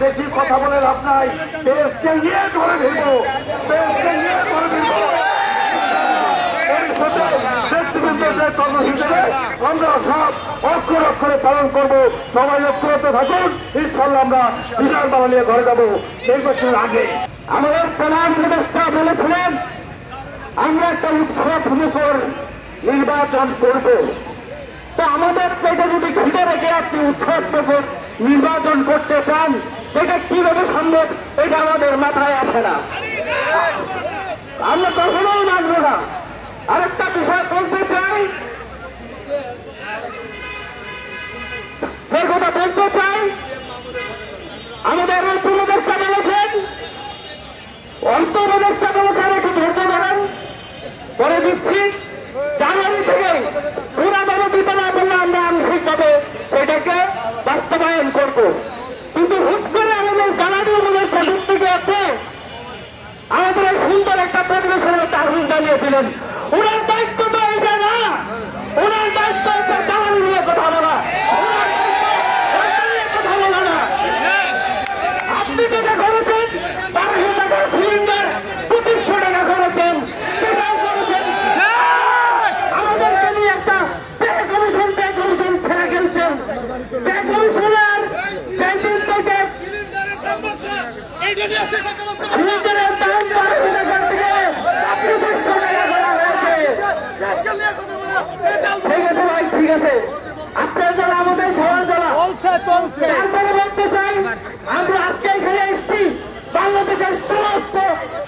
বেশি কথা বলে লাভ নাই, দেশকে নিয়ে ধরে ফেলবো, দেশকে নিয়ে ধরে ফেলবো। ব্যক্তিবৃন্দের কর্মসূচিতে আমরা সব অক্ষর অক্ষরে পালন করবো। সবাই ঐক্যবদ্ধ থাকুন, ইনশাল্লাহ আমরা বিশাল বাবা নিয়ে ঘরে যাবো। নির্বাচনের আগে আমাদের প্রধান উপদেষ্টা বলেছিলেন আমরা একটা উৎসব মুখর নির্বাচন করব। তো আমাদের পেটে যদি খিদে রেখে আপনি উৎসব মুখর নির্বাচন করতে চান, সেটা কিভাবে সম্ভব এটা আমাদের মাথায় আসে না, আমরা কখনোই মানব না। আরেকটা বিষয় বলতে চাই, যে কথা বলতে চাই, আমাদের অন্তর্দেশটা বলেছেন, অন্তর্দেশটা বলেছেন একটু ধৈর্য ধরেন, বলে দিচ্ছি জানুয়ারি থেকে পুরাদরে দিতে না বললে আমরা আংশিকভাবে সেটাকে বাস্তবায়ন করব। কিন্তু হুট করে আমাদের জানানি উপদেশটা ঢুক থেকে আছে, আমাদের এই সুন্দর একটা পরিবেশের মধ্যে আগুন জ্বালিয়ে দিলেন। ওনার দায়িত্ব তো এটা না, ওনার দায়িত্ব একটা জ্বালানি নিয়ে কথা বলা, কথা বলা না। আপনি যেটা করেছেন 1200 টাকার সিলিন্ডার 2500 টাকা করেছেন, সেটাও করেছেন। আমাদেরকে নিয়ে একটা পে কমিশন খেলা খেলছেন। পে কমিশনের সেই দিন থেকে সিলিন্ডারের দাম 1200 টাকার থেকে 2500 টাকা করা হয়েছে। ঠিক আছে ভাই, ঠিক আছে, আপনার জ্বালা আমাদের সবার জ্বালা। তারপরে বলতে চাই, আমরা আজকে এখানে এসেছি বাংলাদেশের সমস্ত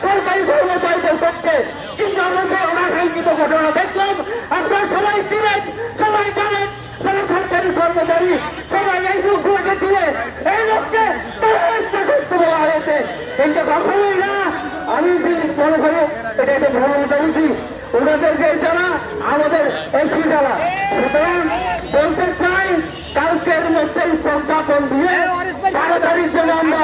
সরকারি কর্মচারীদের পক্ষে, কিন্তু আমরা যে অনাকাঙ্ক্ষিত ঘটনা দেখলাম, আপনারা সবাই ছিলেন, সবাই জানেন, যারা সরকারি কর্মচারী সবাই এই লোকগুলোকে ছিলে, এই লোককে করতে বলা হয়েছে। কিন্তু কখনোই না, আমি মনে করি এটা একটা ভ্রমণতা বুঝি, ওনাদেরকে জানা আমাদের একই জানা। সুতরাং বলতে চাই, কালকের মধ্যেই প্রজ্ঞাপন দিয়ে তাড়াতাড়ির জন্য আমরা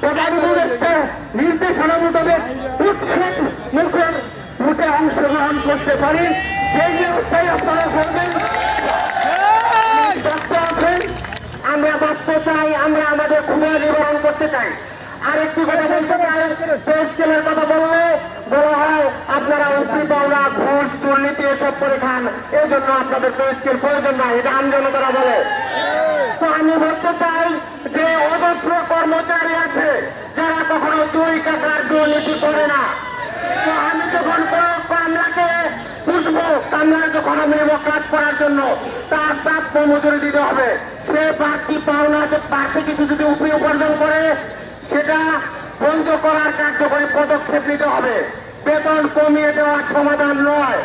প্রধান উপদেষ্টার নির্দেশনা মোতাবেক উৎসব মুখর ভোটে অংশগ্রহণ করতে পারি, সেই ব্যবস্থায় আপনারা করবেন। আমরা বাঁচতে চাই, আমরা আমাদের ক্ষুধা নিবারণ করতে চাই। আর একটি কথা বলতে চাই, পে স্কেলের কথা বললে বলা হয় আপনারা অতি পাওনা ঘুষ দুর্নীতি এসব করে খান, এই জন্য আপনাদের পে স্কেল প্রয়োজন নাই, এটা আমজনতারা বলে। তো আমি বলতে চাই যে অজস্র কর্মচারী আছে যারা কখনো 2 টাকার দুর্নীতি করে না। তো আমি যখন কোনো কামলাকে পুষবো, কামলার যখন আমি নেব কাজ করার জন্য, তার প্রাপ্য মজুরি দিতে হবে। সে প্রার্থী পাওনা প্রার্থী কিছু যদি উপার্জন করে, সেটা বন্ধ করার কার্যকরী পদক্ষেপ নিতে হবে। বেতন কমিয়ে দেওয়ার সমাধান নয়।